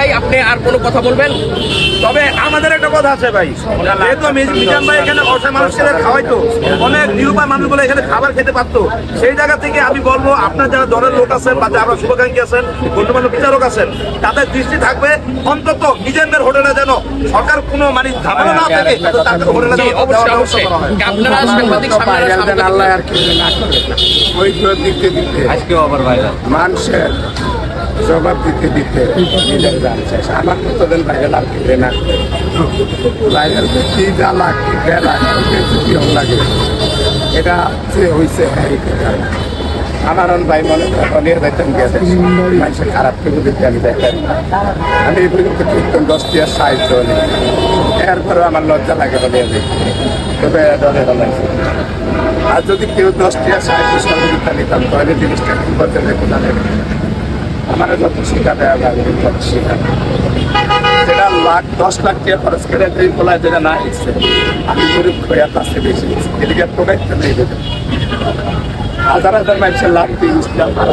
নাই, আপনি আর কোনো কথা বলবেন? তবে আমাদের একটা কথা আছে ভাই, যেহেতু মিজান ভাই এখানে অসহায় মানুষকে খাওয়াইতো, অনেক নিরুপায় মানুষগুলো এখানে খাবার খেতে পারতো, সেই জায়গা থেকে আমি বলবো আপনার যারা দলের লোক আছেন বা যারা শুভাকাঙ্ক্ষী আছেন, গণ্যমান্য বিচারক আছেন, তাদের দৃষ্টি থাকবে অন্তত মিজান ভাইয়ের হোটেলে যেন সরকার কোনো মানে ঝামেলা না থাকে, তাদের হোটেলে যেন অবশ্যই অবশ্যই আপনারা সাংবাদিক সম্মেলন আল্লাহ আর কিছু না করে ওই দিতে দিতে আজকেও আবার মানুষের জবাব দিতে দিতে নিজের জানছে আমার মতোদের বাইরে আর কেটে না বাইরের কি জ্বালা কি বেলা কি লাগে এটা যে হয়েছে আমার ভাই মনে নিয়ে যাইতাম গেছে মানুষের খারাপ করে দিতে আমি যাইতাম আমি এই পর্যন্ত কীর্তন 10টি আর সাহায্য নেই এরপরেও আমার লজ্জা লাগে বলে তবে ডরে লাগছে আর যদি কেউ 10টি আর সাহায্য সহযোগিতা নিতাম তাহলে জিনিসটা কি করতে দেখুন আমার যত শিক্ষা দেওয়া লাগে তত শিক্ষা যেটা 10 লাখ টাকা খরচ করে এই বলায় যেটা না এসছে আমি গরিব খোয়া কাছে বেশি এদিকে প্রোডাক্টটা নেই হাজার হাজার মানুষের লাখ 30 টাকা